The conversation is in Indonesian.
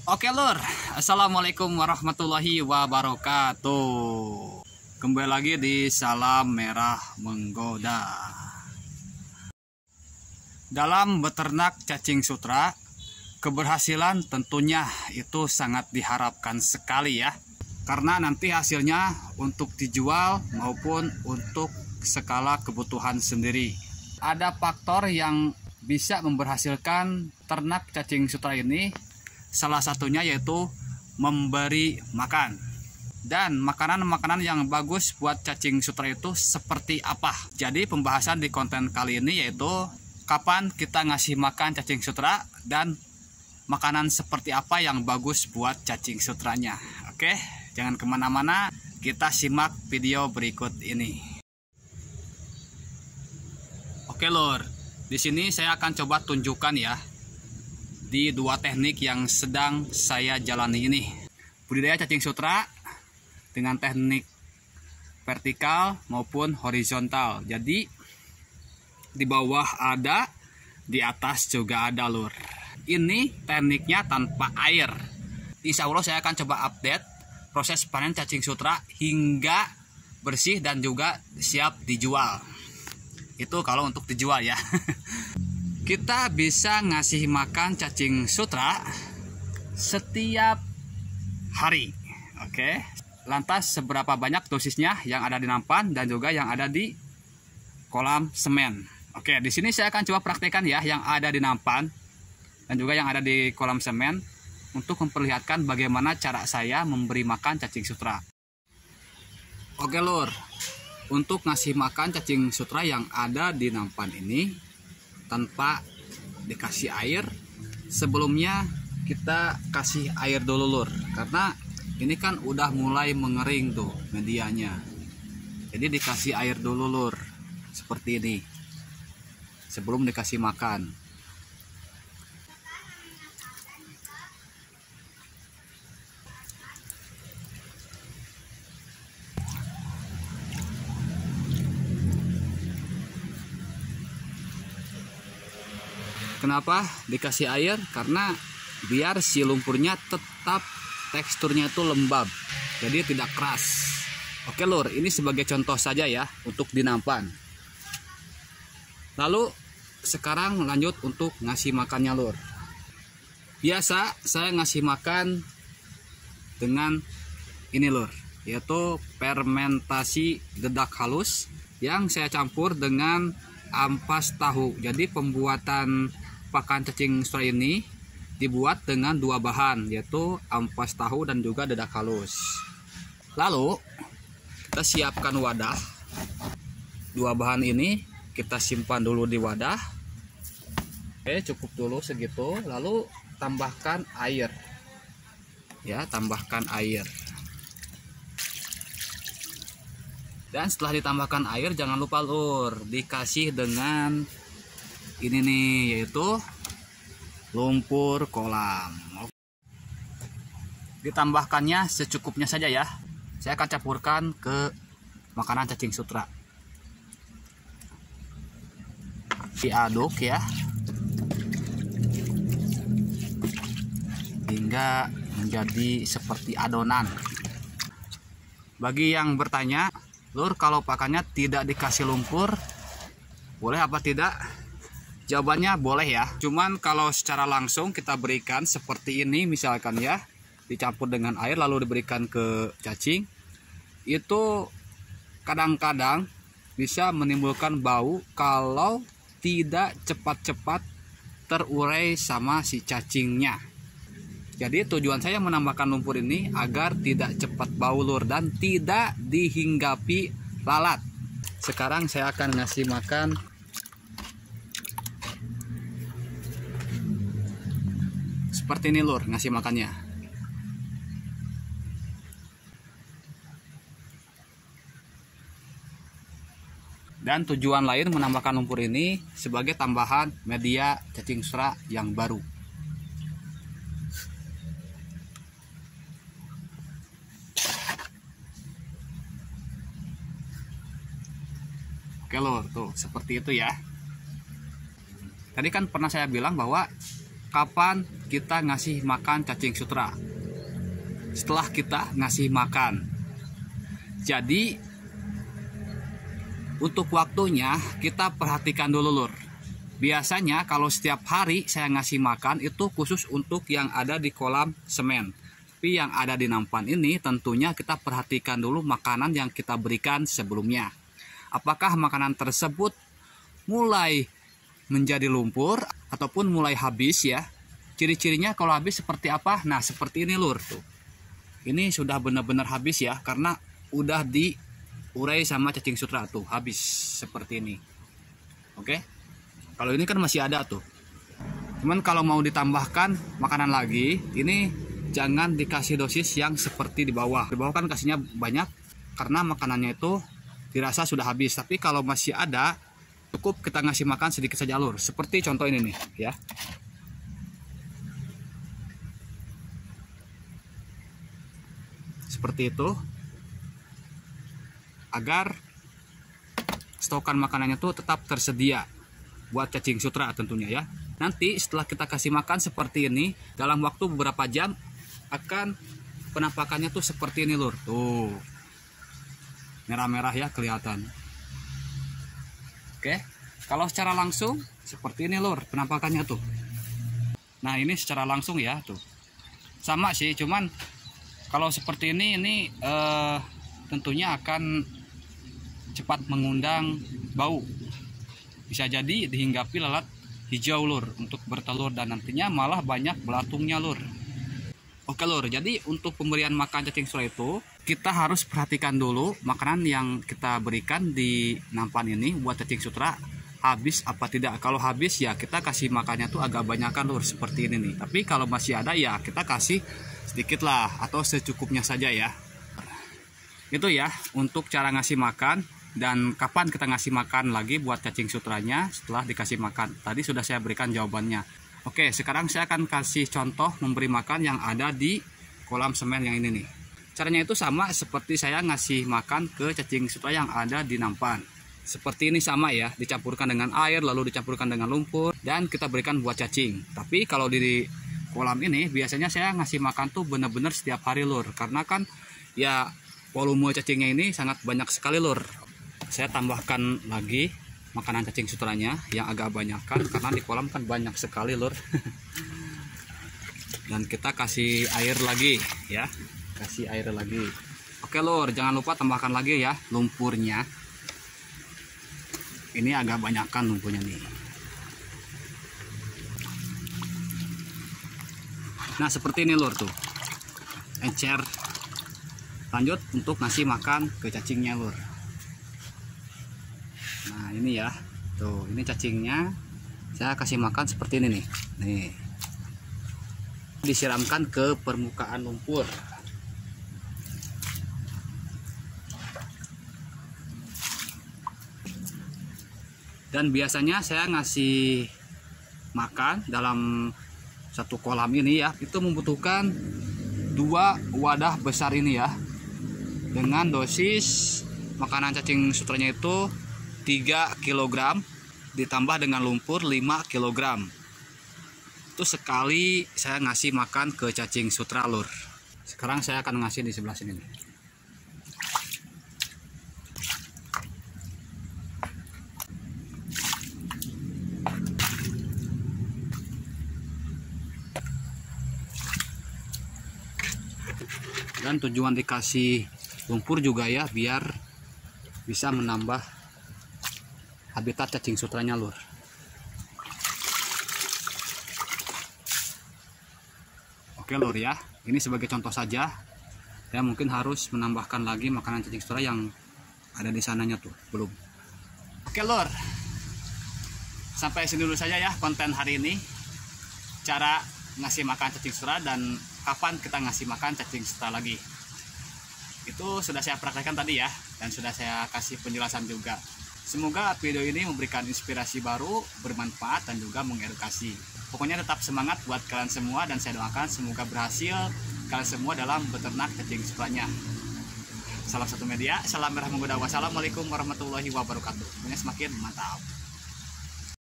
Oke lur, assalamualaikum warahmatullahi wabarakatuh. Kembali lagi di Salam Merah Menggoda. Dalam beternak cacing sutra, keberhasilan tentunya itu sangat diharapkan sekali ya. Karena nanti hasilnya untuk dijual maupun untuk skala kebutuhan sendiri. Ada faktor yang bisa memberhasilkan ternak cacing sutra ini. Salah satunya yaitu memberi makan. Dan makanan-makanan yang bagus buat cacing sutra itu seperti apa? Jadi pembahasan di konten kali ini yaitu kapan kita ngasih makan cacing sutra dan makanan seperti apa yang bagus buat cacing sutranya. Oke, jangan kemana-mana, kita simak video berikut ini. Oke lur, di sini saya akan coba tunjukkan ya di dua teknik yang sedang saya jalani ini. Budidaya cacing sutra dengan teknik vertikal maupun horizontal. Jadi di bawah ada, di atas juga ada lur. Ini tekniknya tanpa air. Insya Allah saya akan coba update proses panen cacing sutra hingga bersih dan juga siap dijual. Itu kalau untuk dijual ya. Kita bisa ngasih makan cacing sutra setiap hari. Oke. Lantas seberapa banyak dosisnya yang ada di nampan dan juga yang ada di kolam semen. Oke, di sini saya akan coba praktekkan ya yang ada di nampan dan juga yang ada di kolam semen untuk memperlihatkan bagaimana cara saya memberi makan cacing sutra. Oke lur, untuk ngasih makan cacing sutra yang ada di nampan ini tanpa dikasih air, sebelumnya kita kasih air dulu lur, karena ini kan udah mulai mengering tuh medianya. Jadi dikasih air dulu lur, seperti ini sebelum dikasih makan. Kenapa dikasih air? Karena biar si lumpurnya tetap teksturnya itu lembab, jadi tidak keras. Oke lur, ini sebagai contoh saja ya untuk di nampan. Lalu sekarang lanjut untuk ngasih makannya lur. Biasa saya ngasih makan dengan ini lur, yaitu fermentasi dedak halus yang saya campur dengan ampas tahu. Jadi pembuatan pakan cacing sutra ini dibuat dengan dua bahan, yaitu ampas tahu dan juga dedak halus. Lalu kita siapkan wadah. Dua bahan ini kita simpan dulu di wadah. Oke, cukup dulu segitu. Lalu tambahkan air. Ya, tambahkan air. Dan setelah ditambahkan air, jangan lupa lur, dikasih dengan ini nih, yaitu lumpur kolam. Ditambahkannya secukupnya saja ya. Saya akan campurkan ke makanan cacing sutra. Diaduk ya, hingga menjadi seperti adonan. Bagi yang bertanya, lur, kalau pakannya tidak dikasih lumpur, boleh apa tidak? Jawabannya boleh ya. Cuman kalau secara langsung kita berikan seperti ini misalkan ya, dicampur dengan air lalu diberikan ke cacing, itu kadang-kadang bisa menimbulkan bau kalau tidak cepat-cepat terurai sama si cacingnya. Jadi tujuan saya menambahkan lumpur ini agar tidak cepat bau lur dan tidak dihinggapi lalat. Sekarang saya akan ngasih makan seperti ini lur, ngasih makannya. Dan tujuan lain menambahkan lumpur ini sebagai tambahan media cacing sutra yang baru. Oke lur, tuh seperti itu ya. Tadi kan pernah saya bilang bahwa kapan kita ngasih makan cacing sutra? Setelah kita ngasih makan. Jadi untuk waktunya kita perhatikan dulu lur. Biasanya kalau setiap hari saya ngasih makan itu khusus untuk yang ada di kolam semen. Tapi yang ada di nampan ini tentunya kita perhatikan dulu makanan yang kita berikan sebelumnya. Apakah makanan tersebut mulai menjadi lumpur ataupun mulai habis ya. Ciri-cirinya kalau habis seperti apa? Nah seperti ini lur tuh. Ini sudah benar-benar habis ya, karena udah diurai sama cacing sutra tuh, habis seperti ini. Oke. Kalau ini kan masih ada tuh. Cuman kalau mau ditambahkan makanan lagi, ini jangan dikasih dosis yang seperti di bawah. Di bawah kan kasihnya banyak karena makanannya itu dirasa sudah habis. Tapi kalau masih ada, cukup kita ngasih makan sedikit saja lur. Seperti contoh ini nih ya. Seperti itu. Agar stokan makanannya tuh tetap tersedia buat cacing sutra tentunya ya. Nanti setelah kita kasih makan seperti ini, dalam waktu beberapa jam akan penampakannya tuh seperti ini lur. Tuh. Merah-merah ya kelihatan. Oke. Kalau secara langsung seperti ini lur penampakannya tuh. Nah, ini secara langsung ya tuh. Sama sih, cuman kalau seperti ini tentunya akan cepat mengundang bau. Bisa jadi dihinggapi lalat hijau lur untuk bertelur dan nantinya malah banyak belatungnya lur. Oke lur, jadi untuk pemberian makan cacing sutra itu kita harus perhatikan dulu makanan yang kita berikan di nampan ini buat cacing sutra habis apa tidak. Kalau habis ya kita kasih makannya tuh agak banyakan lur seperti ini nih. Tapi kalau masih ada ya kita kasih sedikit lah atau secukupnya saja ya. Itu ya untuk cara ngasih makan. Dan kapan kita ngasih makan lagi buat cacing sutranya setelah dikasih makan. Tadi sudah saya berikan jawabannya. Oke, sekarang saya akan kasih contoh memberi makan yang ada di kolam semen yang ini nih. Caranya itu sama seperti saya ngasih makan ke cacing sutra yang ada di nampan. Seperti ini sama ya, dicampurkan dengan air lalu dicampurkan dengan lumpur dan kita berikan buat cacing. Tapi kalau di kolam ini biasanya saya ngasih makan tuh benar-benar setiap hari lur. Karena kan ya volume cacingnya ini sangat banyak sekali lur. Saya tambahkan lagi makanan cacing sutranya yang agak banyakan karena di kolam kan banyak sekali lur. Dan kita kasih air lagi ya, kasih air lagi. Oke lur, jangan lupa tambahkan lagi ya lumpurnya. Ini agak banyakan lumpurnya nih. Nah seperti ini lur tuh, encer. Lanjut untuk ngasih makan ke cacingnya lur. Nah ini ya, tuh ini cacingnya saya kasih makan seperti ini nih. Nih, disiramkan ke permukaan lumpur. Dan biasanya saya ngasih makan dalam satu kolam ini ya, itu membutuhkan 2 wadah besar ini ya, dengan dosis makanan cacing sutranya itu 3 kg ditambah dengan lumpur 5 kg. Itu sekali saya ngasih makan ke cacing sutra lur. Sekarang saya akan ngasih di sebelah sini nih. Dan tujuan dikasih lumpur juga ya biar bisa menambah habitat cacing sutranya lur. Oke lur ya, ini sebagai contoh saja. Saya mungkin harus menambahkan lagi makanan cacing sutra yang ada di sananya tuh, belum. Oke lur, sampai sini dulu saja ya konten hari ini. Cara ngasih makan cacing sutra dan kapan kita ngasih makan cacing sutra lagi. Itu sudah saya praktekkan tadi ya, dan sudah saya kasih penjelasan juga. Semoga video ini memberikan inspirasi baru, bermanfaat, dan juga mengedukasi. Pokoknya tetap semangat buat kalian semua, dan saya doakan semoga berhasil kalian semua dalam beternak cacing sutranya. Salam satu media, salam merah menggoda. Wassalamualaikum warahmatullahi wabarakatuh. Semoga semakin mantap.